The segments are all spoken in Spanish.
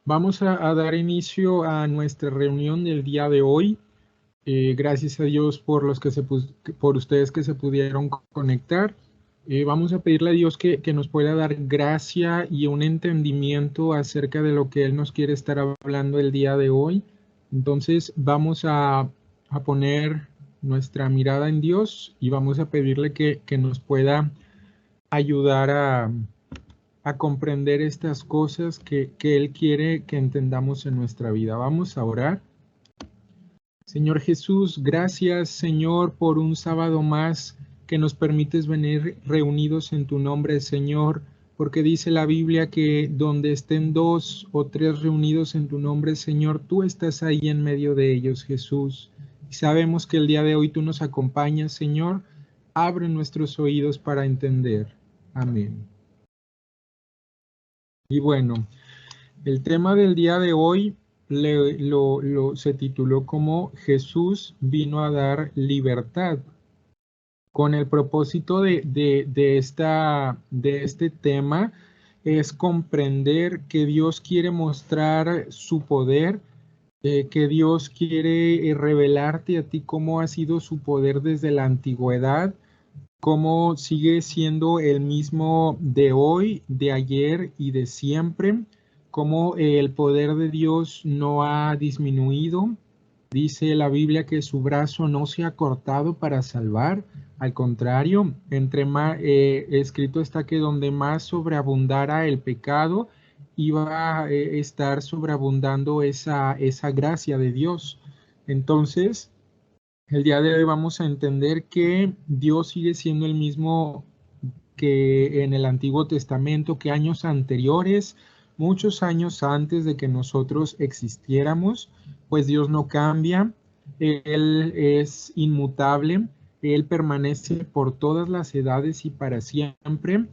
Vamos a dar inicio a nuestra reunión del día de hoy. Gracias a Dios por por ustedes que se pudieron conectar. Vamos a pedirle a Dios que nos pueda dar gracia y un entendimiento acerca de lo que Él nos quiere estar hablando el día de hoy. Entonces vamos a poner nuestra mirada en Dios y vamos a pedirle que nos pueda ayudar a comprender estas cosas que Él quiere que entendamos en nuestra vida. Vamos a orar. Señor Jesús, gracias, Señor, por un sábado más que nos permites venir reunidos en tu nombre, Señor, porque dice la Biblia que donde estén 2 o 3 reunidos en tu nombre, Señor, tú estás ahí en medio de ellos, Jesús. Y sabemos que el día de hoy tú nos acompañas, Señor. Abre nuestros oídos para entender. Amén. Y bueno, el tema del día de hoy se tituló como Jesús vino a dar libertad. Con el propósito de este tema es comprender que Dios quiere mostrar su poder, que Dios quiere revelarte a ti cómo ha sido su poder desde la antigüedad, cómo sigue siendo el mismo de hoy, de ayer y de siempre, cómo el poder de Dios no ha disminuido. Dice la Biblia que su brazo no se ha cortado para salvar, al contrario, entre más escrito está que donde más sobreabundara el pecado, iba a estar sobreabundando esa gracia de Dios. Entonces, el día de hoy vamos a entender que Dios sigue siendo el mismo que en el Antiguo Testamento, que años anteriores, muchos años antes de que nosotros existiéramos, pues Dios no cambia, Él es inmutable, Él permanece por todas las edades y para siempre,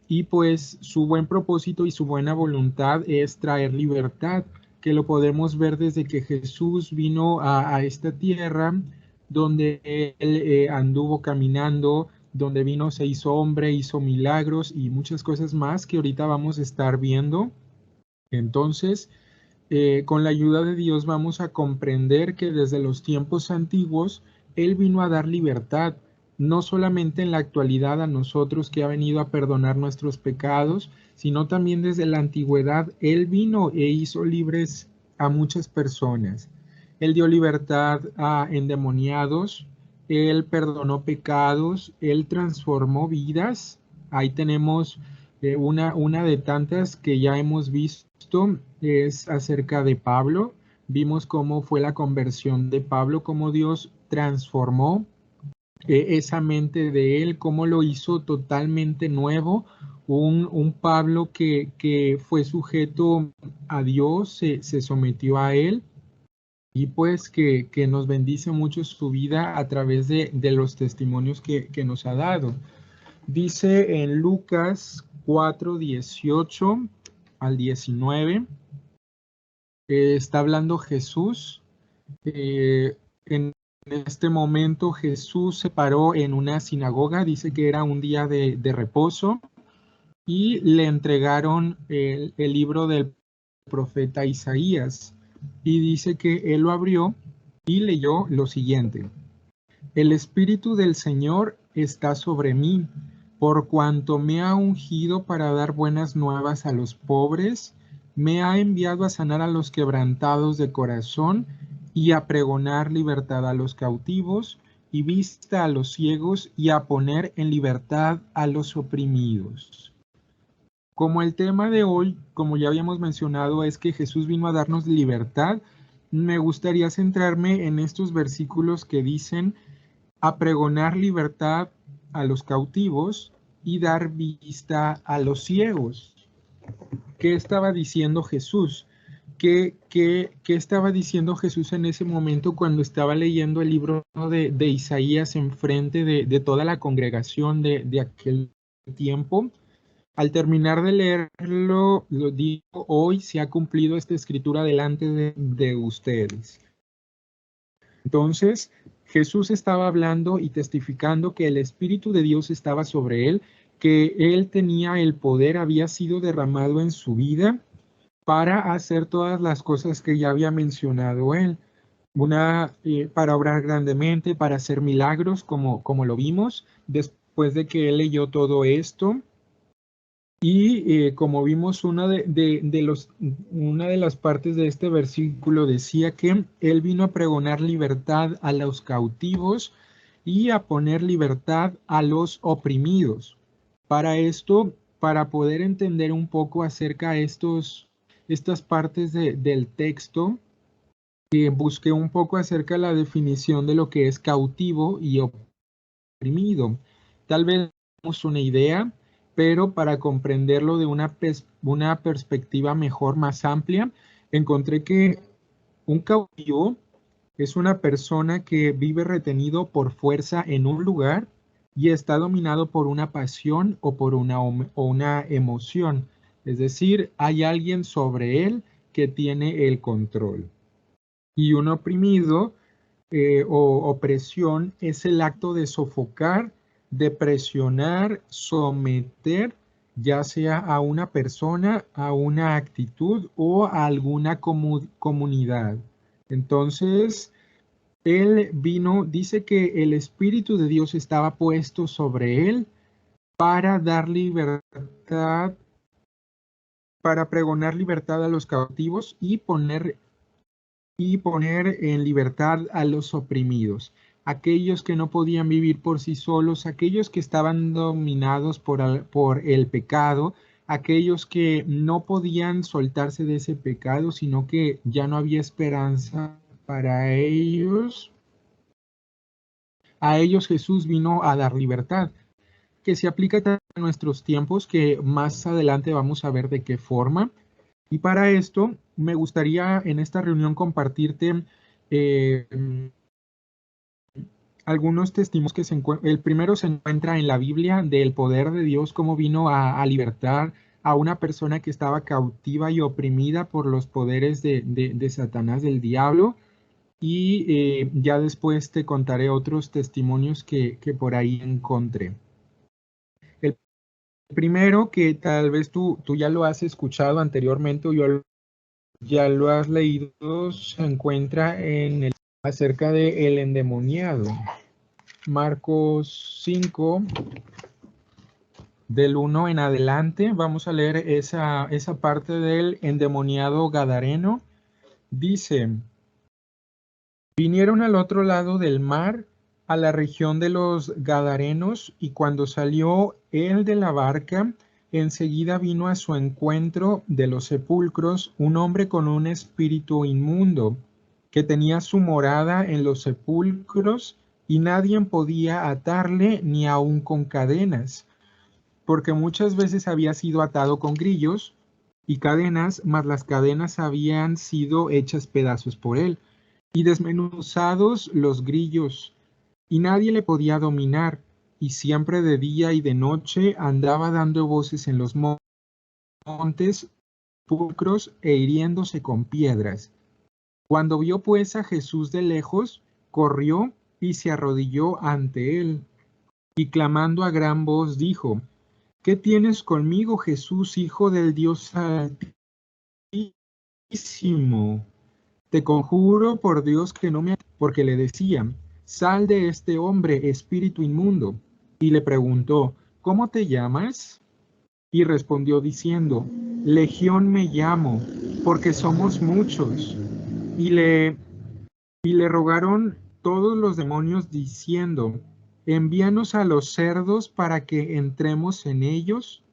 y pues su buen propósito y su buena voluntad es traer libertad, que lo podemos ver desde que Jesús vino a esta tierra, donde Él anduvo caminando, donde vino, se hizo hombre, hizo milagros y muchas cosas más que ahorita vamos a estar viendo. Entonces, con la ayuda de Dios vamos a comprender que desde los tiempos antiguos Él vino a dar libertad, no solamente en la actualidad a nosotros que ha venido a perdonar nuestros pecados, sino también desde la antigüedad Él vino e hizo libres a muchas personas. Él dio libertad a endemoniados, Él perdonó pecados, Él transformó vidas. Ahí tenemos una de tantas que ya hemos visto, es acerca de Pablo. Vimos cómo fue la conversión de Pablo, cómo Dios transformó esa mente de él, cómo lo hizo totalmente nuevo. Un Pablo que fue sujeto a Dios, se sometió a él y pues que nos bendice mucho su vida a través de los testimonios que nos ha dado. Dice en Lucas 4:18 al 19, está hablando Jesús. En este momento Jesús se paró en una sinagoga, dice que era un día de reposo, y le entregaron el libro del profeta Isaías, y dice que él lo abrió y leyó lo siguiente: El Espíritu del Señor está sobre mí, por cuanto me ha ungido para dar buenas nuevas a los pobres, me ha enviado a sanar a los quebrantados de corazón y a pregonar libertad a los cautivos y vista a los ciegos y a poner en libertad a los oprimidos. Como el tema de hoy, como ya habíamos mencionado, es que Jesús vino a darnos libertad, me gustaría centrarme en estos versículos que dicen: a pregonar libertad a los cautivos y dar vista a los ciegos. ¿Qué estaba diciendo Jesús? ¿Qué estaba diciendo Jesús en ese momento cuando estaba leyendo el libro de Isaías en frente de toda la congregación de aquel tiempo? Al terminar de leerlo, lo digo: hoy se ha cumplido esta escritura delante de ustedes. Entonces, Jesús estaba hablando y testificando que el Espíritu de Dios estaba sobre él, que él tenía el poder, había sido derramado en su vida, para hacer todas las cosas que ya había mencionado él. Para obrar grandemente, para hacer milagros, como lo vimos, después de que él leyó todo esto. Y como vimos, una de las partes de este versículo decía que él vino a pregonar libertad a los cautivos y a poner libertad a los oprimidos. Para esto, para poder entender un poco acerca de estas partes del texto, busqué un poco acerca de la definición de lo que es cautivo y oprimido. Tal vez tenemos una idea, pero para comprenderlo de una perspectiva mejor, más amplia, encontré que un cautivo es una persona que vive retenido por fuerza en un lugar y está dominado por una pasión o por una emoción. Es decir, hay alguien sobre él que tiene el control. Y un oprimido o opresión es el acto de sofocar, de presionar, someter, ya sea a una persona, a una actitud o a alguna comunidad. Entonces, él vino, dice que el Espíritu de Dios estaba puesto sobre él para dar libertad, para pregonar libertad a los cautivos y poner en libertad a los oprimidos, aquellos que no podían vivir por sí solos, aquellos que estaban dominados por el pecado, aquellos que no podían soltarse de ese pecado, sino que ya no había esperanza para ellos. A ellos Jesús vino a dar libertad, que se aplica a nuestros tiempos, que más adelante vamos a ver de qué forma. Y para esto me gustaría en esta reunión compartirte algunos testimonios que el primero se encuentra en la Biblia del poder de Dios, cómo vino a libertar a una persona que estaba cautiva y oprimida por los poderes de Satanás, del diablo. Y ya después te contaré otros testimonios que por ahí encontré. El primero, que tal vez tú ya lo has escuchado anteriormente o ya lo has leído, se encuentra acerca del endemoniado. Marcos 5, del 1 en adelante, vamos a leer esa parte del endemoniado gadareno. Dice: vinieron al otro lado del mar, a la región de los Gadarenos, y cuando salió él de la barca, enseguida vino a su encuentro de los sepulcros un hombre con un espíritu inmundo, que tenía su morada en los sepulcros, y nadie podía atarle ni aun con cadenas, porque muchas veces había sido atado con grillos y cadenas, mas las cadenas habían sido hechas pedazos por él, y desmenuzados los grillos, y nadie le podía dominar, y siempre de día y de noche andaba dando voces en los montes, pulcros e hiriéndose con piedras. Cuando vio pues a Jesús de lejos, corrió y se arrodilló ante él, y clamando a gran voz dijo: ¿qué tienes conmigo, Jesús, Hijo del Dios Altísimo? Te conjuro por Dios que no me... Porque le decían: sal de este hombre, espíritu inmundo. Y le preguntó: ¿cómo te llamas? Y respondió diciendo: Legión me llamo, porque somos muchos. Y le rogaron todos los demonios diciendo: envíanos a los cerdos para que entremos en ellos.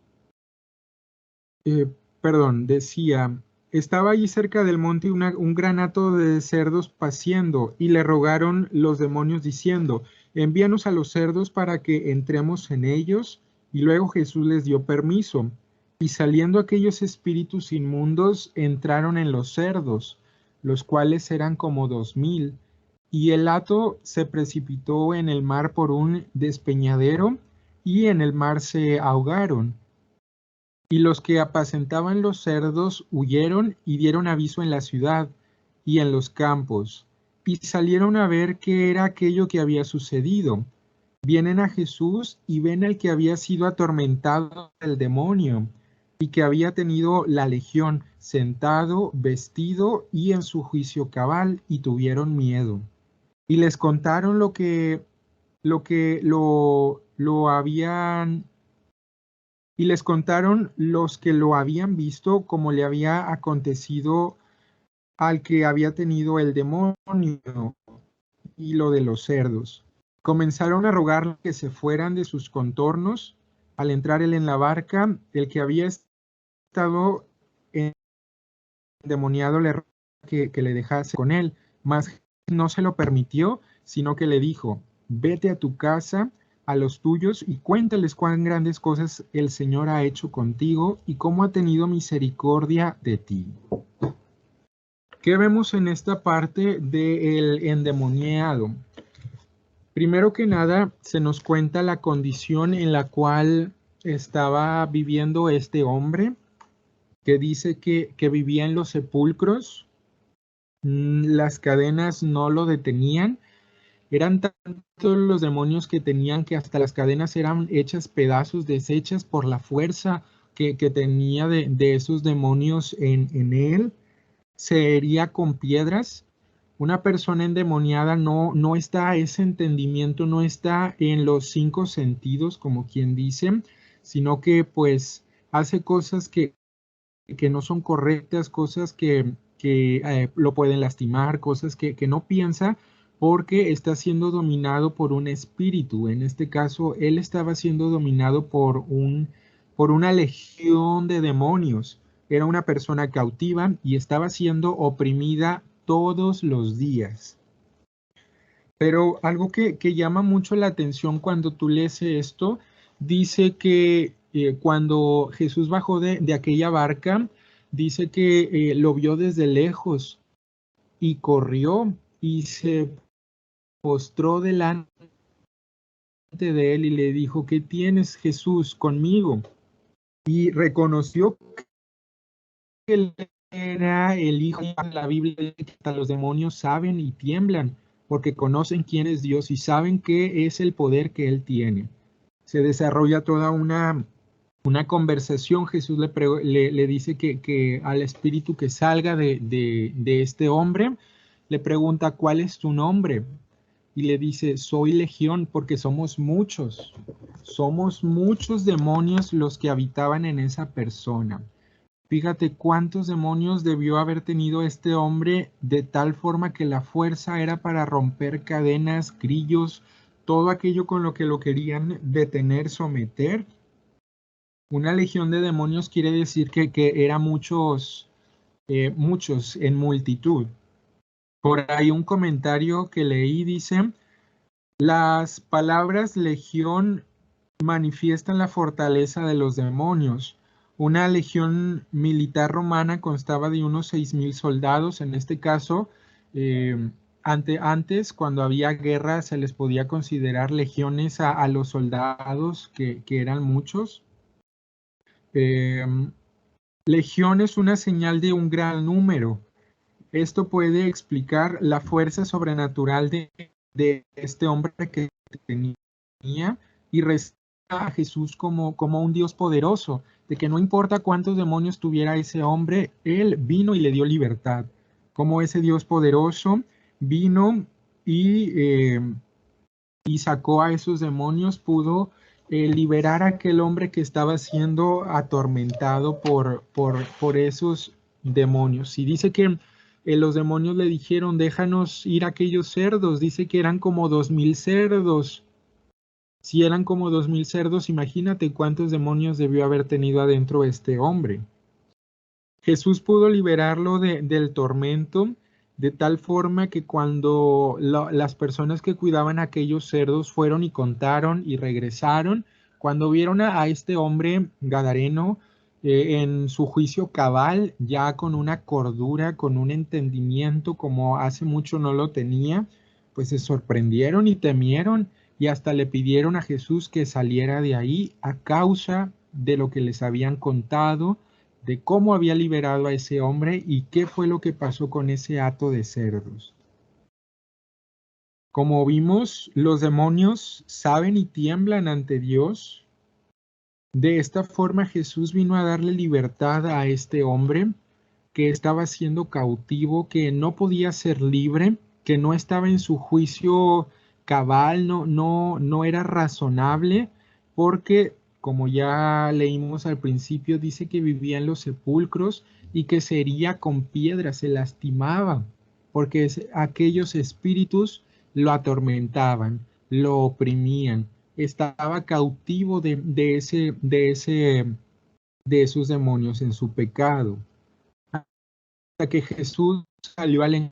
Decía: estaba allí cerca del monte un gran hato de cerdos paciendo, y le rogaron los demonios diciendo: envíanos a los cerdos para que entremos en ellos. Y luego Jesús les dio permiso, y saliendo aquellos espíritus inmundos entraron en los cerdos, los cuales eran como 2000, y el hato se precipitó en el mar por un despeñadero, y en el mar se ahogaron. Y los que apacentaban los cerdos huyeron y dieron aviso en la ciudad y en los campos, y salieron a ver qué era aquello que había sucedido. Vienen a Jesús y ven al que había sido atormentado del demonio, y que había tenido la legión, sentado, vestido y en su juicio cabal, y tuvieron miedo. Y les contaron lo habían, y les contaron los que lo habían visto, como le había acontecido al que había tenido el demonio y lo de los cerdos. Comenzaron a rogarle que se fueran de sus contornos. Al entrar él en la barca, el que había estado endemoniado le rogó que le dejase con él, mas no se lo permitió, sino que le dijo: vete a tu casa, a los tuyos, y cuéntales cuán grandes cosas el Señor ha hecho contigo y cómo ha tenido misericordia de ti. ¿Qué vemos en esta parte del endemoniado? Primero que nada, se nos cuenta la condición en la cual estaba viviendo este hombre, que dice que vivía en los sepulcros. Las cadenas no lo detenían. Eran tantos los demonios que tenían que hasta las cadenas eran hechas pedazos, deshechas por la fuerza que tenía de esos demonios en él. Se hería con piedras. Una persona endemoniada no está, ese entendimiento no está en los 5 sentidos, como quien dice, sino que pues hace cosas que no son correctas, cosas que lo pueden lastimar, cosas que no piensa porque está siendo dominado por un espíritu. En este caso, él estaba siendo dominado por una legión de demonios. Era una persona cautiva y estaba siendo oprimida todos los días. Pero algo que llama mucho la atención cuando tú lees esto, dice que cuando Jesús bajó de aquella barca, dice que lo vio desde lejos y corrió y se postró delante de él y le dijo: ¿qué tienes, Jesús, conmigo? Y reconoció que él era el Hijo. De la Biblia dice que hasta los demonios saben y tiemblan porque conocen quién es Dios y saben qué es el poder que Él tiene. Se desarrolla toda una conversación. Jesús le dice que al espíritu que salga de este hombre, le pregunta: ¿cuál es tu nombre? Y le dice: soy Legión, porque somos muchos demonios los que habitaban en esa persona. Fíjate cuántos demonios debió haber tenido este hombre, de tal forma que la fuerza era para romper cadenas, grillos, todo aquello con lo que lo querían detener, someter. Una legión de demonios quiere decir que eran muchos en multitud. Por ahí un comentario que leí dice: las palabras legión manifiestan la fortaleza de los demonios. Una legión militar romana constaba de unos 6,000 soldados. En este caso, antes, cuando había guerra, se les podía considerar legiones a los soldados, que eran muchos. Legión es una señal de un gran número. Esto puede explicar la fuerza sobrenatural de este hombre que tenía, y recibe a Jesús como un Dios poderoso, de que no importa cuántos demonios tuviera ese hombre, él vino y le dio libertad. Como ese Dios poderoso vino y sacó a esos demonios, pudo liberar a aquel hombre que estaba siendo atormentado por esos demonios. Y dice que los demonios le dijeron: déjanos ir a aquellos cerdos. Dice que eran como 2,000 cerdos. Si eran como 2,000 cerdos, imagínate cuántos demonios debió haber tenido adentro este hombre. Jesús pudo liberarlo del tormento, de tal forma que cuando las personas que cuidaban a aquellos cerdos fueron y contaron y regresaron, cuando vieron a este hombre gadareno en su juicio cabal, ya con una cordura, con un entendimiento como hace mucho no lo tenía, pues se sorprendieron y temieron, y hasta le pidieron a Jesús que saliera de ahí a causa de lo que les habían contado, de cómo había liberado a ese hombre y qué fue lo que pasó con ese hato de cerdos. Como vimos, los demonios saben y tiemblan ante Dios. De esta forma Jesús vino a darle libertad a este hombre que estaba siendo cautivo, que no podía ser libre, que no estaba en su juicio cabal, no era razonable, porque como ya leímos al principio, dice que vivía en los sepulcros y que se hería con piedras, se lastimaba, porque aquellos espíritus lo atormentaban, lo oprimían, estaba cautivo de esos demonios en su pecado. Hasta que Jesús salió al encuentro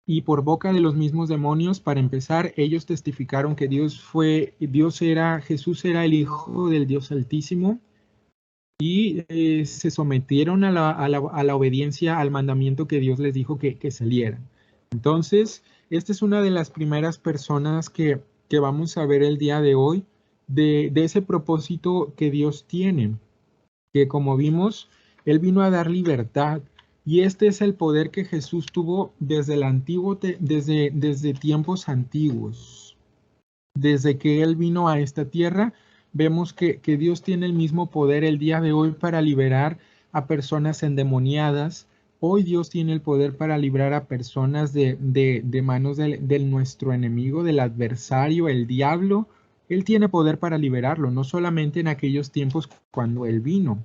y por boca de los mismos demonios, para empezar, ellos testificaron que Jesús era el Hijo del Dios Altísimo y se sometieron a la obediencia al mandamiento que Dios les dijo que salieran. Entonces, esta es una de las primeras personas que vamos a ver el día de hoy de ese propósito que Dios tiene, que como vimos, Él vino a dar libertad. Y este es el poder que Jesús tuvo desde desde tiempos antiguos. Desde que Él vino a esta tierra, vemos que Dios tiene el mismo poder el día de hoy para liberar a personas endemoniadas. Hoy Dios tiene el poder para librar a personas de manos de nuestro enemigo, del adversario, el diablo. Él tiene poder para liberarlo, no solamente en aquellos tiempos cuando Él vino.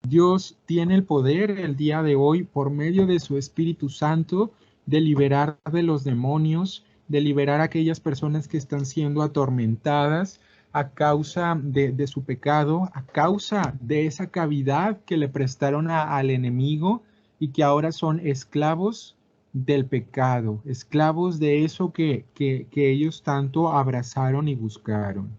Dios tiene el poder el día de hoy por medio de su Espíritu Santo de liberar de los demonios, de liberar a aquellas personas que están siendo atormentadas a causa de su pecado, a causa de esa cavidad que le prestaron al enemigo y que ahora son esclavos del pecado, esclavos de eso que ellos tanto abrazaron y buscaron.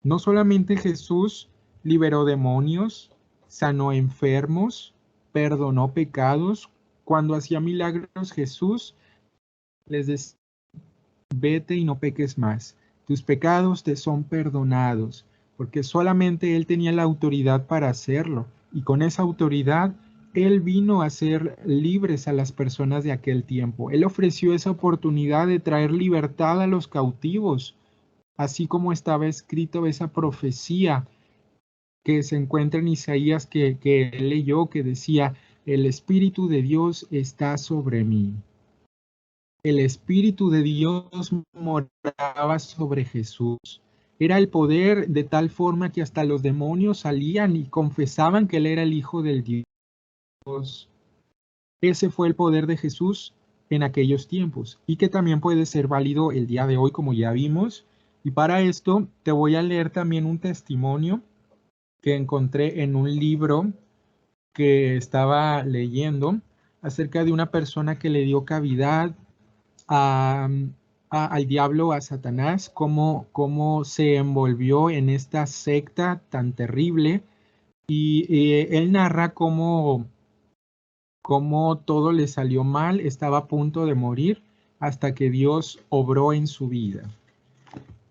No solamente Jesús liberó demonios, sanó enfermos, perdonó pecados. Cuando hacía milagros Jesús les decía, vete y no peques más. Tus pecados te son perdonados, porque solamente Él tenía la autoridad para hacerlo. Y con esa autoridad, Él vino a hacer libres a las personas de aquel tiempo. Él ofreció esa oportunidad de traer libertad a los cautivos, así como estaba escrito esa profecía que se encuentra en Isaías que él leyó, que decía, el Espíritu de Dios está sobre mí. El Espíritu de Dios moraba sobre Jesús. Era el poder de tal forma que hasta los demonios salían y confesaban que Él era el Hijo del Dios. Ese fue el poder de Jesús en aquellos tiempos y que también puede ser válido el día de hoy, como ya vimos. Y para esto te voy a leer también un testimonio que encontré en un libro que estaba leyendo acerca de una persona que le dio cavidad al diablo, a Satanás, cómo se envolvió en esta secta tan terrible. Y él narra cómo todo le salió mal, estaba a punto de morir hasta que Dios obró en su vida.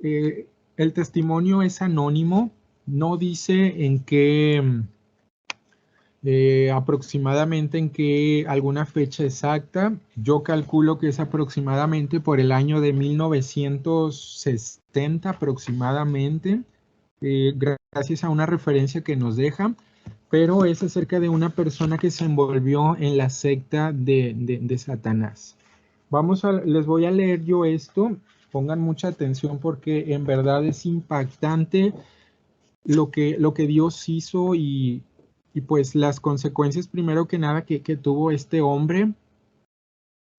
El testimonio es anónimo, no dice en qué, aproximadamente en qué, alguna fecha exacta. Yo calculo que es aproximadamente por el año de 1960 aproximadamente, gracias a una referencia que nos deja, pero es acerca de una persona que se envolvió en la secta de Satanás. Les voy a leer yo esto. Pongan mucha atención porque en verdad es impactante lo que Dios hizo y pues las consecuencias, primero que nada, que tuvo este hombre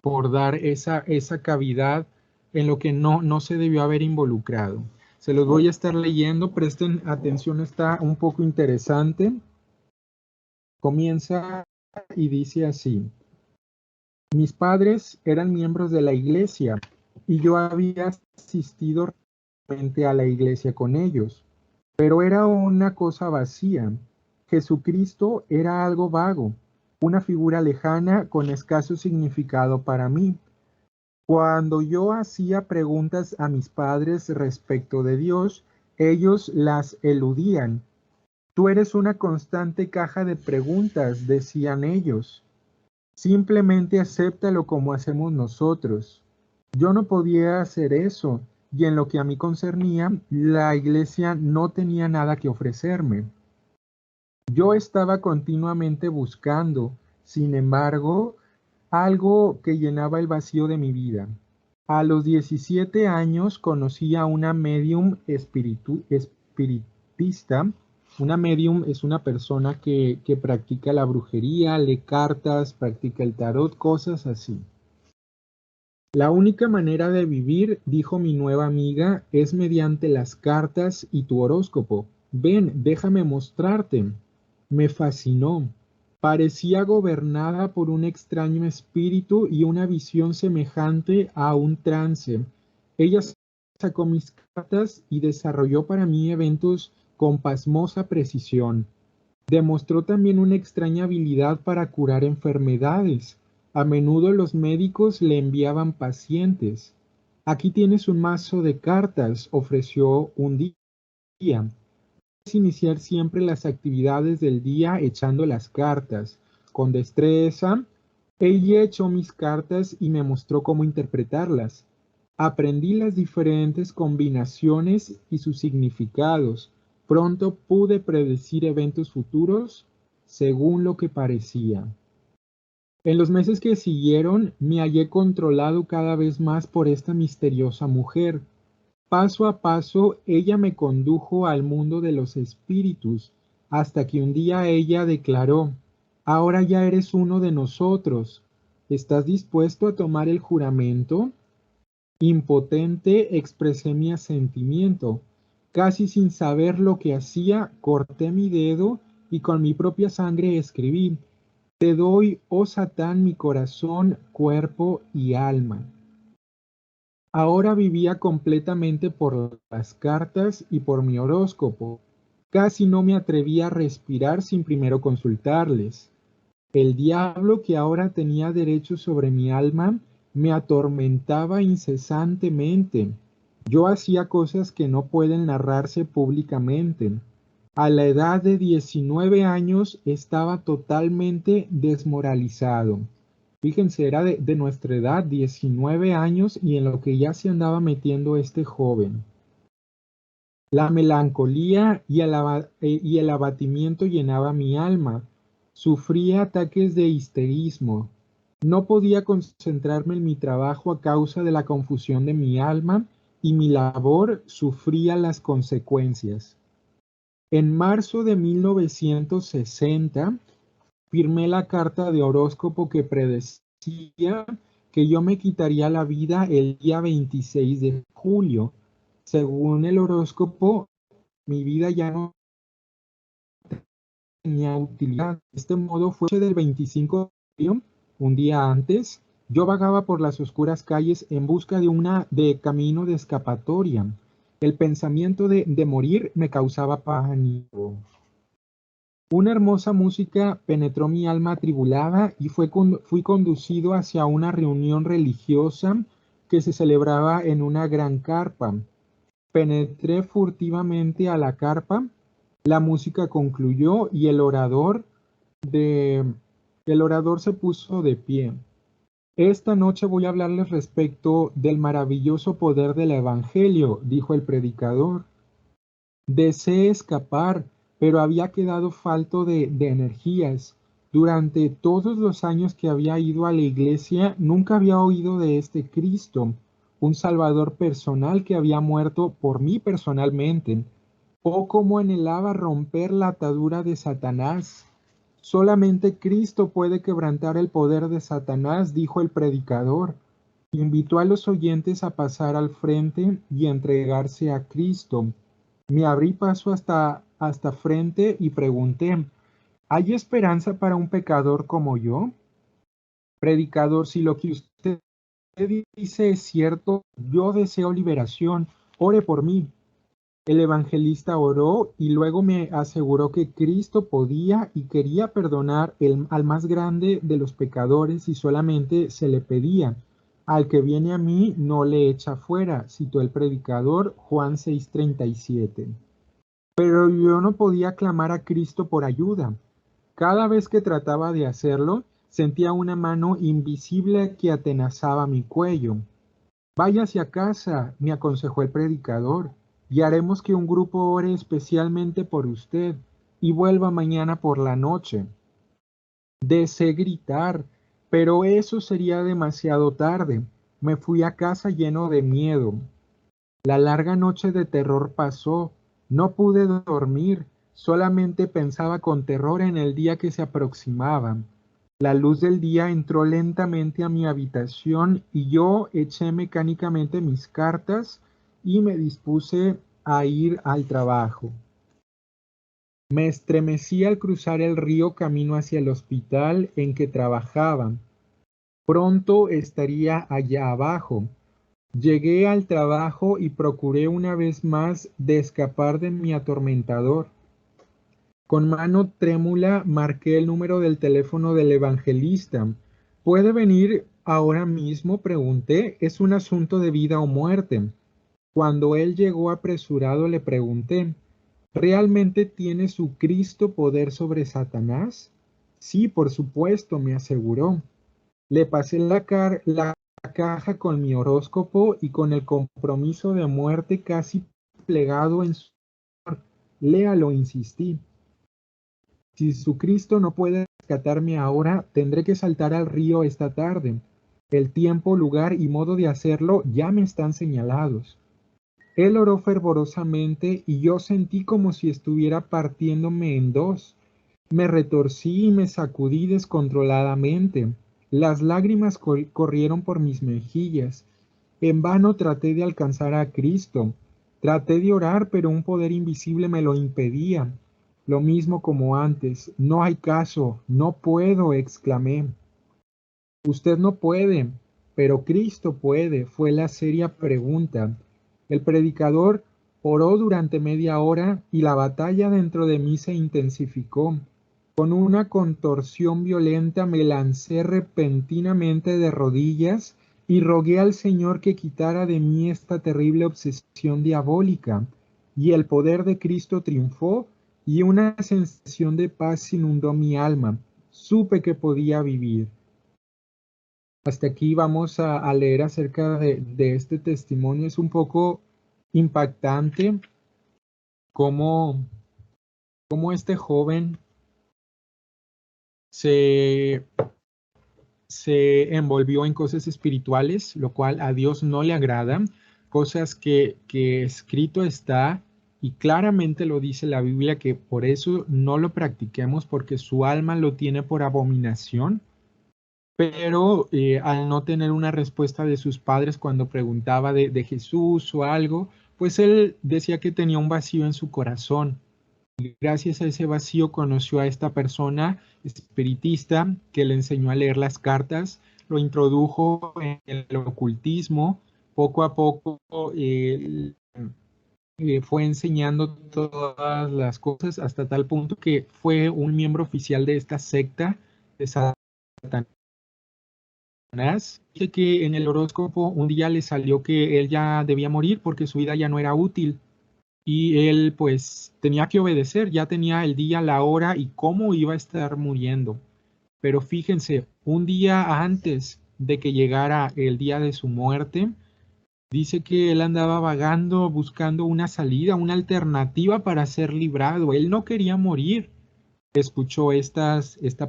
por dar esa cavidad en lo que no se debió haber involucrado. Se los voy a estar leyendo, presten atención, está un poco interesante. Comienza y dice así. Mis padres eran miembros de la iglesia y yo había asistido realmente a la iglesia con ellos, pero era una cosa vacía. Jesucristo era algo vago, una figura lejana con escaso significado para mí. Cuando yo hacía preguntas a mis padres respecto de Dios, ellos las eludían. Tú eres una constante caja de preguntas, decían ellos. Simplemente acéptalo como hacemos nosotros. Yo no podía hacer eso. y en lo que a mí concernía, la iglesia no tenía nada que ofrecerme. Yo estaba continuamente buscando, sin embargo, algo que llenaba el vacío de mi vida. A los 17 años conocí a una medium espiritista. Una medium es una persona que practica la brujería, lee cartas, practica el tarot, cosas así. La única manera de vivir, dijo mi nueva amiga, es mediante las cartas y tu horóscopo. Ven, déjame mostrarte. Me fascinó. Parecía gobernada por un extraño espíritu y una visión semejante a un trance. Ella sacó mis cartas y desarrolló para mí eventos con pasmosa precisión. Demostró también una extraña habilidad para curar enfermedades. A menudo los médicos le enviaban pacientes. Aquí tienes un mazo de cartas, ofreció un día. Puedes iniciar siempre las actividades del día echando las cartas. Con destreza, ella echó mis cartas y me mostró cómo interpretarlas. Aprendí las diferentes combinaciones y sus significados. Pronto pude predecir eventos futuros según lo que parecía. En los meses que siguieron, me hallé controlado cada vez más por esta misteriosa mujer. Paso a paso, ella me condujo al mundo de los espíritus, hasta que un día ella declaró, ahora ya eres uno de nosotros. ¿Estás dispuesto a tomar el juramento? Impotente, expresé mi asentimiento. Casi sin saber lo que hacía, corté mi dedo y con mi propia sangre escribí, te doy, oh Satán, mi corazón, cuerpo y alma. Ahora vivía completamente por las cartas y por mi horóscopo. Casi no me atrevía a respirar sin primero consultarles. El diablo, que ahora tenía derecho sobre mi alma, me atormentaba incesantemente. Yo hacía cosas que no pueden narrarse públicamente. A la edad de 19 años estaba totalmente desmoralizado. Fíjense, era de nuestra edad, 19 años, y en lo que ya se andaba metiendo este joven. La melancolía y el abatimiento llenaba mi alma. Sufría ataques de histerismo. No podía concentrarme en mi trabajo a causa de la confusión de mi alma y mi labor sufría las consecuencias. En marzo de 1960 firmé la carta de horóscopo que predecía que yo me quitaría la vida el día 26 de julio. Según el horóscopo, mi vida ya no tenía utilidad. De este modo fue del 25 de julio, un día antes, yo vagaba por las oscuras calles en busca de camino de escapatoria. El pensamiento de morir me causaba pánico. Una hermosa música penetró mi alma atribulada y fui conducido hacia una reunión religiosa que se celebraba en una gran carpa. Penetré furtivamente a la carpa, la música concluyó y el orador se puso de pie. Esta noche voy a hablarles respecto del maravilloso poder del Evangelio, dijo el predicador. Deseé escapar, pero había quedado falto de energías. Durante todos los años que había ido a la iglesia, nunca había oído de este Cristo, un Salvador personal que había muerto por mí personalmente. Oh, cómo anhelaba romper la atadura de Satanás. Solamente Cristo puede quebrantar el poder de Satanás, dijo el predicador. Invitó a los oyentes a pasar al frente y entregarse a Cristo. Me abrí paso hasta frente y pregunté, ¿hay esperanza para un pecador como yo? Predicador, si lo que usted dice es cierto, yo deseo liberación, ore por mí. El evangelista oró y luego me aseguró que Cristo podía y quería perdonar al más grande de los pecadores y solamente se le pedía. Al que viene a mí no le echa fuera, citó el predicador Juan 6:37. Pero yo no podía clamar a Cristo por ayuda. Cada vez que trataba de hacerlo, sentía una mano invisible que atenazaba mi cuello. Váyase a casa, me aconsejó el predicador, y haremos que un grupo ore especialmente por usted y vuelva mañana por la noche. Deseé gritar, pero eso sería demasiado tarde. Me fui a casa lleno de miedo. La larga noche de terror pasó. No pude dormir. Solamente pensaba con terror en el día que se aproximaba. La luz del día entró lentamente a mi habitación y yo eché mecánicamente mis cartas y me dispuse a ir al trabajo. Me estremecí al cruzar el río camino hacia el hospital en que trabajaba. Pronto estaría allá abajo. Llegué al trabajo y procuré una vez más de escapar de mi atormentador. Con mano trémula marqué el número del teléfono del evangelista. ¿Puede venir ahora mismo?, pregunté. Es un asunto de vida o muerte. Cuando él llegó apresurado le pregunté, ¿realmente tiene su Cristo poder sobre Satanás? Sí, por supuesto, me aseguró. Le pasé la caja con mi horóscopo y con el compromiso de muerte casi plegado en su... Léalo, insistí. Si su Cristo no puede rescatarme ahora, tendré que saltar al río esta tarde. El tiempo, lugar y modo de hacerlo ya me están señalados. Él oró fervorosamente y yo sentí como si estuviera partiéndome en dos. Me retorcí y me sacudí descontroladamente. Las lágrimas corrieron por mis mejillas. En vano traté de alcanzar a Cristo. Traté de orar, pero un poder invisible me lo impedía. Lo mismo como antes. No hay caso. No puedo, exclamé. Usted no puede, pero Cristo puede, fue la seria pregunta. El predicador oró durante media hora y la batalla dentro de mí se intensificó. Con una contorsión violenta me lancé repentinamente de rodillas y rogué al Señor que quitara de mí esta terrible obsesión diabólica. Y el poder de Cristo triunfó y una sensación de paz inundó mi alma. Supe que podía vivir. Hasta aquí vamos a leer acerca de este testimonio. Es un poco impactante cómo, cómo este joven se, se envolvió en cosas espirituales, lo cual a Dios no le agrada, cosas que escrito está y claramente lo dice la Biblia, que por eso no lo practiquemos, porque su alma lo tiene por abominación. Pero al no tener una respuesta de sus padres cuando preguntaba de Jesús o algo, pues él decía que tenía un vacío en su corazón. Y gracias a ese vacío conoció a esta persona espiritista que le enseñó a leer las cartas, lo introdujo en el ocultismo, poco a poco fue enseñando todas las cosas hasta tal punto que fue un miembro oficial de esta secta de Satanás. Dice que en el horóscopo un día le salió que él ya debía morir porque su vida ya no era útil y él pues tenía que obedecer, ya tenía el día, la hora y cómo iba a estar muriendo. Pero fíjense, un día antes de que llegara el día de su muerte, dice que él andaba vagando buscando una salida, una alternativa para ser librado. Él no quería morir. Escuchó esta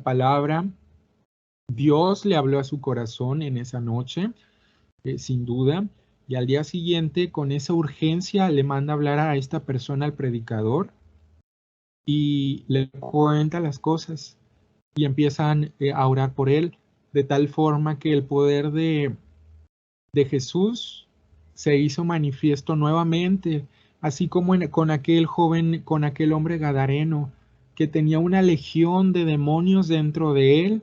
palabra. Dios le habló a su corazón en esa noche, sin duda, y al día siguiente, con esa urgencia, le manda a hablar a esta persona, al predicador, y le cuenta las cosas, y empiezan a orar por él, de tal forma que el poder de Jesús se hizo manifiesto nuevamente, así como con aquel joven, con aquel hombre gadareno, que tenía una legión de demonios dentro de él.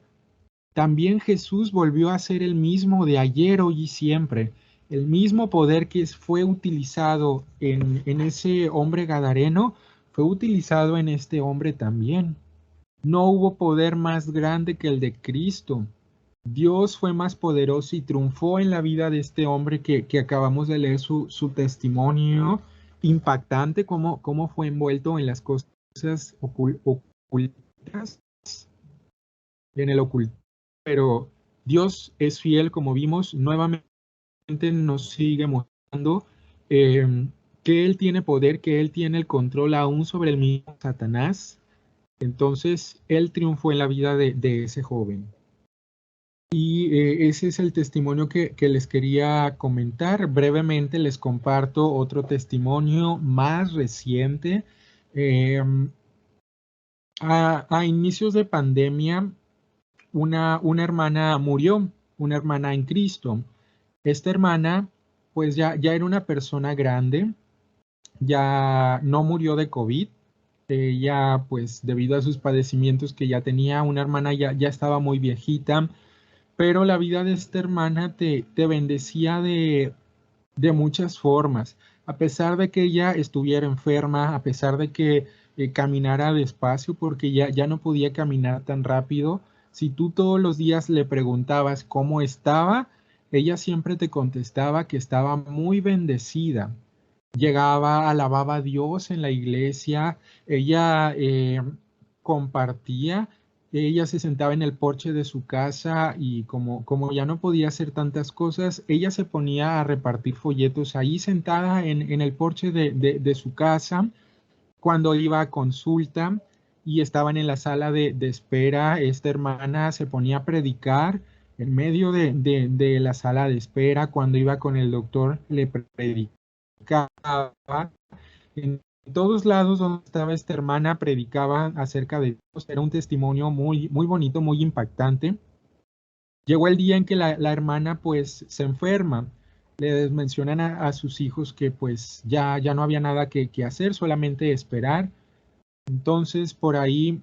También Jesús volvió a ser el mismo de ayer, hoy y siempre. El mismo poder que fue utilizado en ese hombre gadareno, fue utilizado en este hombre también. No hubo poder más grande que el de Cristo. Dios fue más poderoso y triunfó en la vida de este hombre que acabamos de leer su testimonio. Impactante cómo fue envuelto en las cosas ocultas, en el oculto. Pero Dios es fiel, como vimos nuevamente, nos sigue mostrando que Él tiene poder, que Él tiene el control aún sobre el mismo Satanás. Entonces, Él triunfó en la vida de ese joven. Y ese es el testimonio que les quería comentar. Brevemente les comparto otro testimonio más reciente. A inicios de pandemia, una hermana murió, una hermana en Cristo. Esta hermana, pues ya era una persona grande, ya no murió de COVID. Ella, pues debido a sus padecimientos que ya tenía, una hermana ya estaba muy viejita, pero la vida de esta hermana te bendecía de muchas formas. A pesar de que ella estuviera enferma, a pesar de que caminara despacio porque ya no podía caminar tan rápido, si tú todos los días le preguntabas cómo estaba, ella siempre te contestaba que estaba muy bendecida. Llegaba, alababa a Dios en la iglesia, ella compartía, ella se sentaba en el porche de su casa y como ya no podía hacer tantas cosas, ella se ponía a repartir folletos ahí sentada en el porche de su casa. Cuando iba a consulta y estaban en la sala de espera, esta hermana se ponía a predicar en medio de la sala de espera. Cuando iba con el doctor, le predicaba. En todos lados donde estaba esta hermana, predicaba acerca de Dios. Era un testimonio muy, muy bonito, muy impactante. Llegó el día en que la hermana pues se enferma. Les mencionan a sus hijos que pues ya no había nada que hacer, solamente esperar. Entonces por ahí,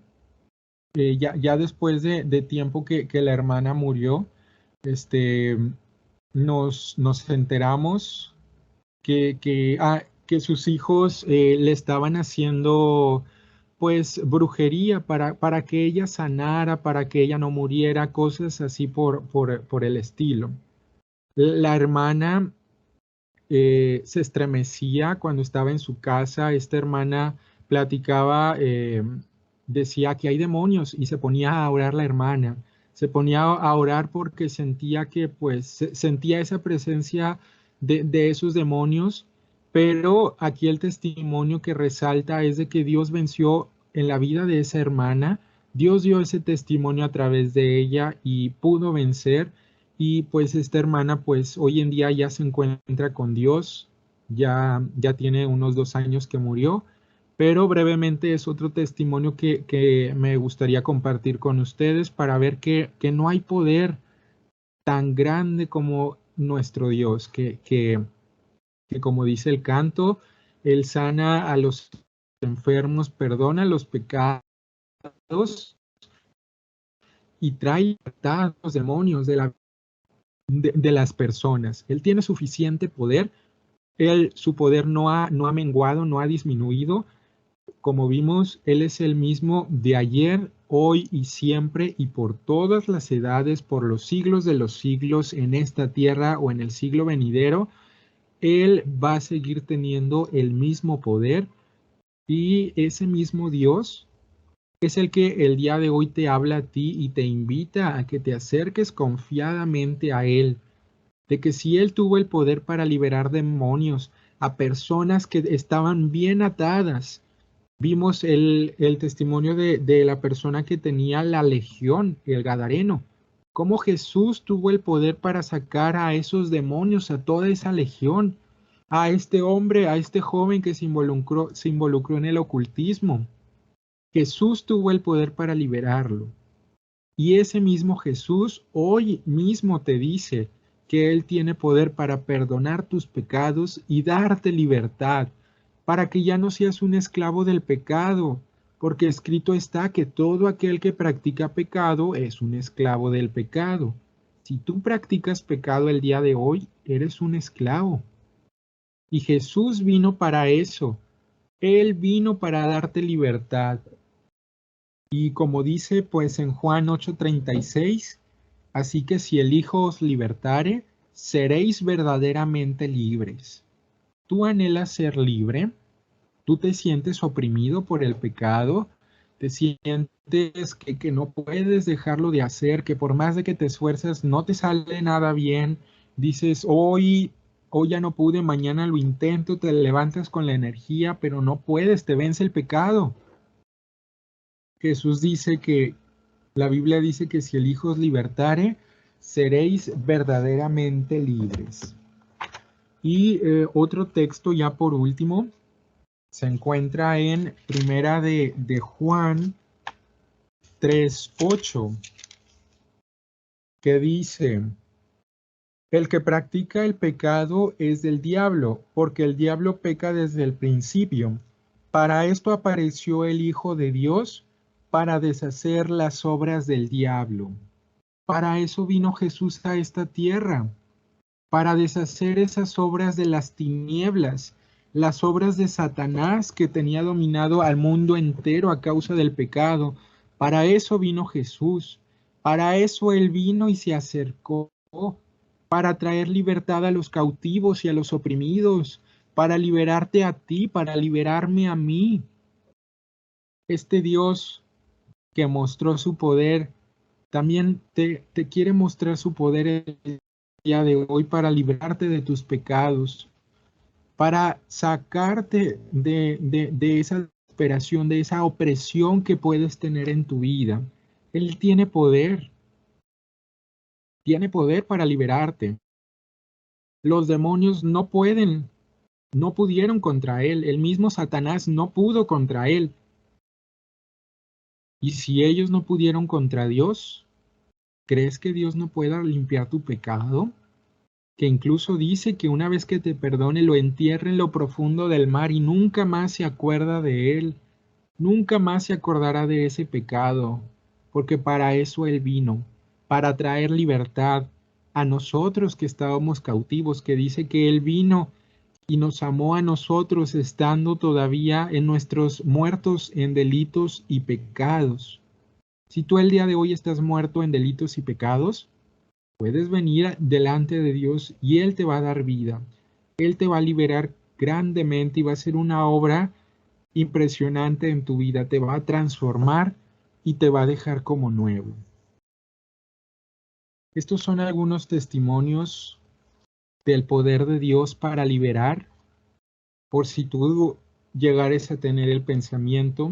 ya después de tiempo que la hermana murió, nos enteramos que sus hijos le estaban haciendo pues brujería para que ella sanara, para que ella no muriera, cosas así por el estilo. La hermana se estremecía cuando estaba en su casa. Esta hermana platicaba, decía que hay demonios y se ponía a orar la hermana. Se ponía a orar porque sentía que pues sentía esa presencia de esos demonios, pero aquí el testimonio que resalta es de que Dios venció en la vida de esa hermana. Dios dio ese testimonio a través de ella y pudo vencer. Y pues esta hermana pues hoy en día ya se encuentra con Dios, ya tiene unos 2 años que murió, pero brevemente es otro testimonio que me gustaría compartir con ustedes para ver que no hay poder tan grande como nuestro Dios, que como dice el canto, Él sana a los enfermos, perdona los pecados y trae libertad a los demonios de las personas. Él tiene suficiente poder. Su poder no ha menguado, no ha disminuido. Como vimos, Él es el mismo de ayer, hoy y siempre y por todas las edades, por los siglos de los siglos en esta tierra o en el siglo venidero. Él va a seguir teniendo el mismo poder y ese mismo Dios es el que el día de hoy te habla a ti y te invita a que te acerques confiadamente a Él, de que si Él tuvo el poder para liberar demonios a personas que estaban bien atadas. Vimos el testimonio de la persona que tenía la legión, el Gadareno, cómo Jesús tuvo el poder para sacar a esos demonios, a toda esa legión, a este hombre, a este joven que se involucró en el ocultismo. Jesús tuvo el poder para liberarlo. Y ese mismo Jesús hoy mismo te dice que Él tiene poder para perdonar tus pecados y darte libertad, para que ya no seas un esclavo del pecado, porque escrito está que todo aquel que practica pecado es un esclavo del pecado. Si tú practicas pecado el día de hoy, eres un esclavo. Y Jesús vino para eso. Él vino para darte libertad. Y como dice pues en Juan 8:36, así que si el Hijo os libertare, seréis verdaderamente libres. ¿Tú anhelas ser libre? ¿Tú te sientes oprimido por el pecado? ¿Te sientes que no puedes dejarlo de hacer, que por más de que te esfuerzas no te sale nada bien, Dices, hoy ya no pude, mañana lo intento, te levantas con la energía, pero no puedes, te vence el pecado. Jesús dice que, la Biblia dice que si el Hijo os libertare, seréis verdaderamente libres. Y otro texto ya por último, se encuentra en Primera de Juan 3:8, que dice, el que practica el pecado es del diablo, porque el diablo peca desde el principio. Para esto apareció el Hijo de Dios, para deshacer las obras del diablo. Para eso vino Jesús a esta tierra, para deshacer esas obras de las tinieblas, las obras de Satanás que tenía dominado al mundo entero a causa del pecado. Para eso vino Jesús, para eso Él vino y se acercó, para traer libertad a los cautivos y a los oprimidos, para liberarte a ti, para liberarme a mí. Este Dios que mostró su poder, también te quiere mostrar su poder el día de hoy para librarte de tus pecados, para sacarte de esa desesperación, de esa opresión que puedes tener en tu vida. Él tiene poder para liberarte. Los demonios no pudieron contra él. El mismo Satanás no pudo contra él. Y si ellos no pudieron contra Dios, ¿crees que Dios no pueda limpiar tu pecado? Que incluso dice que una vez que te perdone lo entierre en lo profundo del mar y nunca más se acuerda de él, nunca más se acordará de ese pecado, porque para eso Él vino, para traer libertad a nosotros que estábamos cautivos, que dice que Él vino y nos amó a nosotros estando todavía en nuestros muertos en delitos y pecados. Si tú el día de hoy estás muerto en delitos y pecados, puedes venir delante de Dios y Él te va a dar vida. Él te va a liberar grandemente y va a ser una obra impresionante en tu vida. Te va a transformar y te va a dejar como nuevo. Estos son algunos testimonios del poder de Dios para liberar. Por si tú llegares a tener el pensamiento,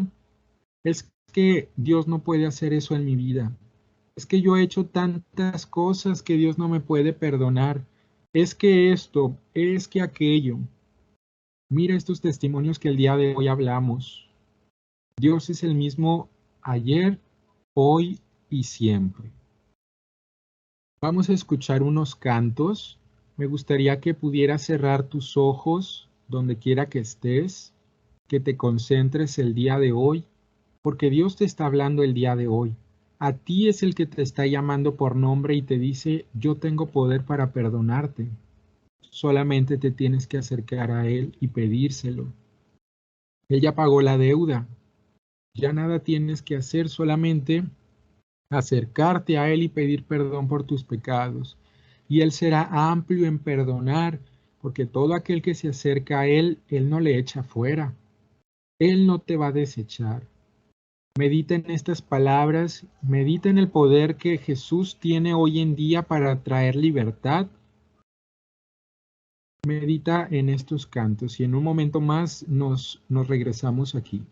es que Dios no puede hacer eso en mi vida. Es que yo he hecho tantas cosas que Dios no me puede perdonar. Es que esto, es que aquello. Mira estos testimonios que el día de hoy hablamos. Dios es el mismo ayer, hoy y siempre. Vamos a escuchar unos cantos. Me gustaría que pudieras cerrar tus ojos donde quiera que estés, que te concentres el día de hoy, porque Dios te está hablando el día de hoy. A ti es el que te está llamando por nombre y te dice, yo tengo poder para perdonarte. Solamente te tienes que acercar a Él y pedírselo. Él ya pagó la deuda. Ya nada tienes que hacer, solamente acercarte a Él y pedir perdón por tus pecados. Y Él será amplio en perdonar, porque todo aquel que se acerca a Él, Él no le echa fuera. Él no te va a desechar. Medita en estas palabras, medita en el poder que Jesús tiene hoy en día para traer libertad. Medita en estos cantos y en un momento más nos regresamos aquí.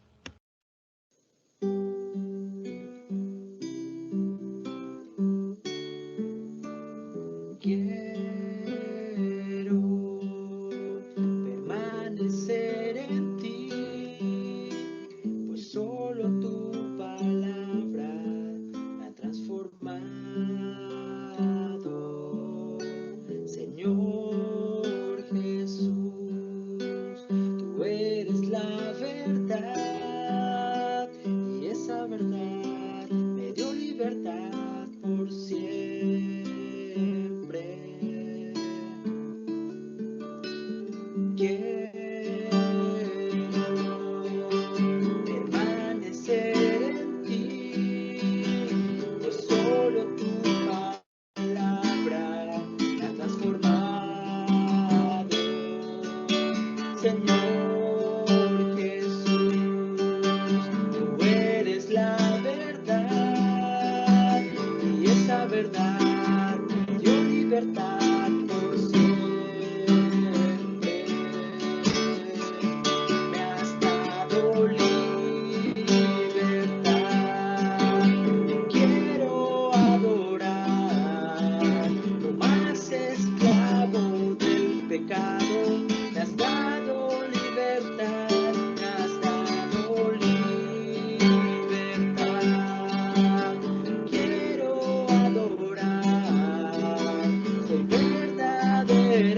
Verdad por siempre.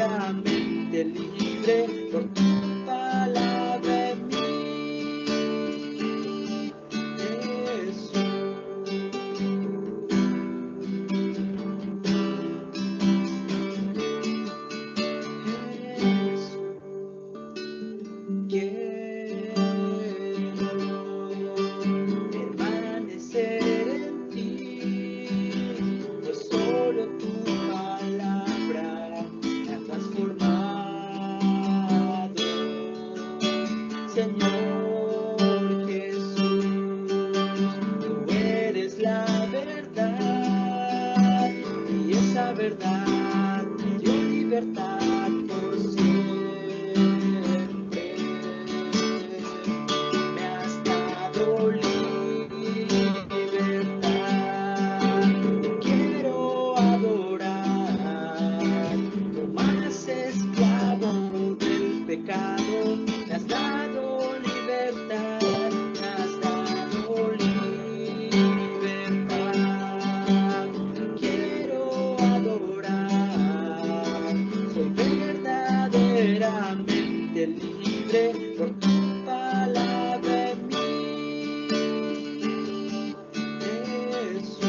verdaderamente libre por tu palabra en mí, Jesús. Permanecer en ti, pues solo tu palabra me ha transformado, Señor Jesús. Tú eres la verdad y esa verdad me dio libertad por siempre. Me has dado libertad, te quiero adorar, no más esclavo del pecado. Me has dado libertad, me has dado libertad, te quiero adorar, soy verdaderamente libre por tu palabra en mí, Jesús.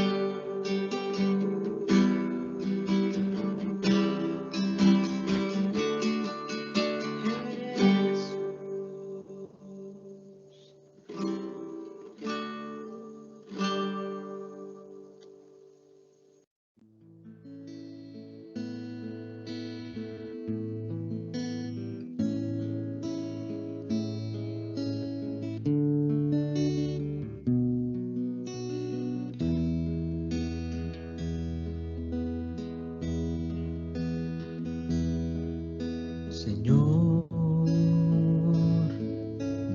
Señor,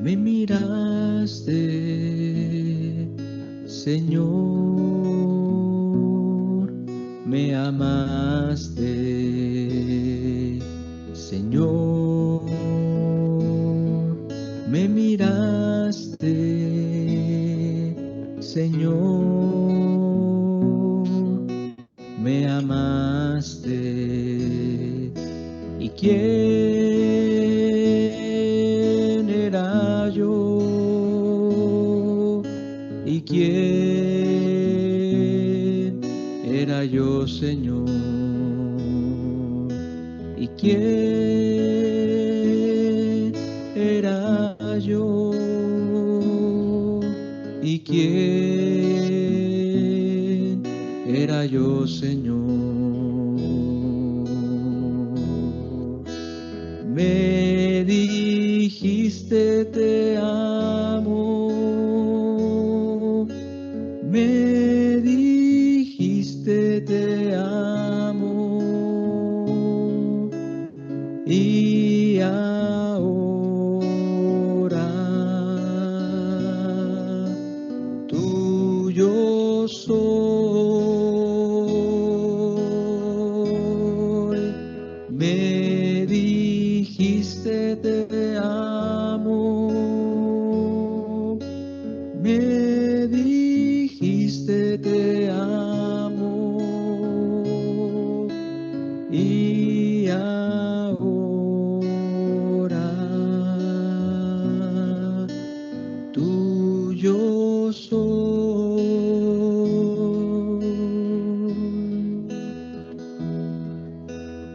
me miraste, Señor, me amaste, Señor, me miraste, Señor, me amaste. ¿Y quién era yo? ¿Y quién era yo, Señor? ¿Y quién era yo? ¿Y quién era yo, Señor? Me dijiste te amo, me dijiste te amo, y ahora tuyo soy. Me dijiste te amo, me dijiste te amo, y ahora tuyo soy.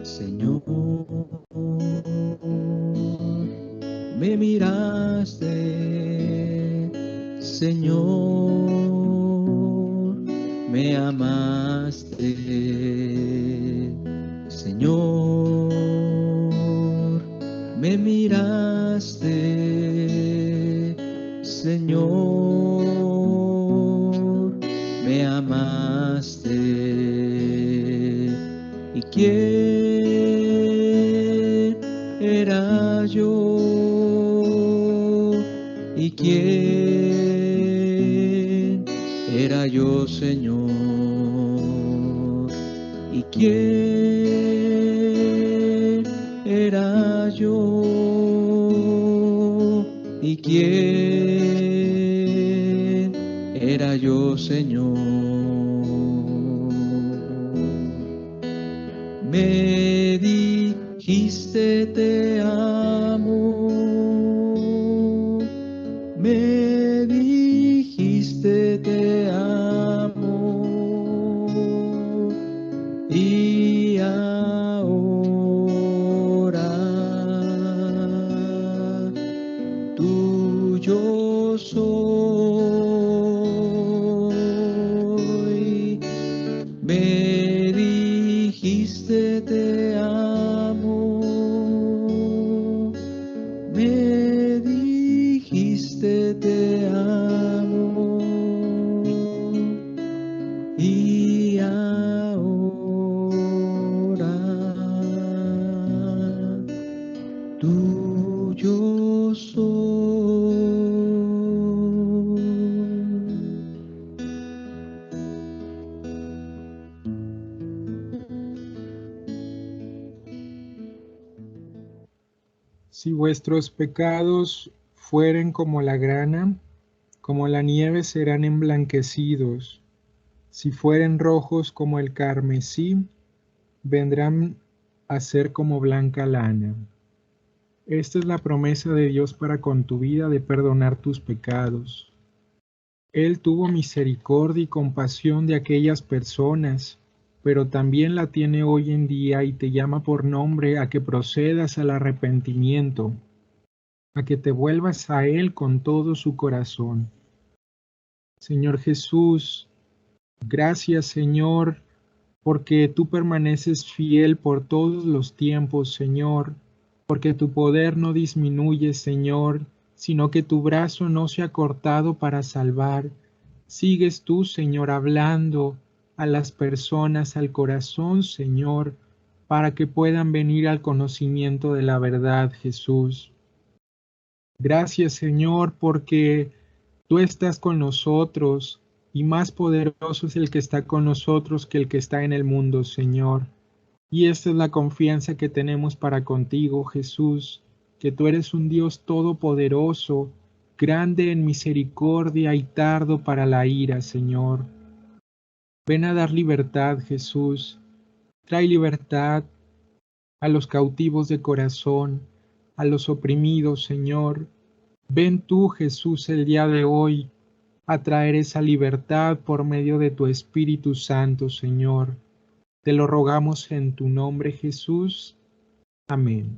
Señor, me miraste, Señor, me amaste, Señor, me miraste, Señor, me amaste. ¿Y quién era yo? ¿Y quién era yo, Señor? ¿Y quién era yo? ¿Y quién era yo, Señor? Me dijiste dijiste te amo, me dijiste te amo, y ahora tuyo soy, me dijiste te amo, me dijiste te amo, y ahora tuyo soy. Si vuestros pecados fueren como la grana, como la nieve serán emblanquecidos. Si fueren rojos como el carmesí, vendrán a ser como blanca lana. Esta es la promesa de Dios para con tu vida, de perdonar tus pecados. Él tuvo misericordia y compasión de aquellas personas, pero también la tiene hoy en día y te llama por nombre a que procedas al arrepentimiento, a que te vuelvas a Él con todo su corazón. Señor Jesús, gracias, Señor, porque tú permaneces fiel por todos los tiempos, Señor, porque tu poder no disminuye, Señor, sino que tu brazo no se ha cortado para salvar. Sigues tú, Señor, hablando a las personas, al corazón, Señor, para que puedan venir al conocimiento de la verdad, Jesús. Gracias, Señor, porque tú estás con nosotros, y más poderoso es el que está con nosotros que el que está en el mundo, Señor. Y esta es la confianza que tenemos para contigo, Jesús, que tú eres un Dios todopoderoso, grande en misericordia y tardo para la ira, Señor. Ven a dar libertad, Jesús. Trae libertad a los cautivos de corazón, a los oprimidos, Señor. Ven tú, Jesús, el día de hoy a traer esa libertad por medio de tu Espíritu Santo, Señor. Te lo rogamos en tu nombre, Jesús. Amén.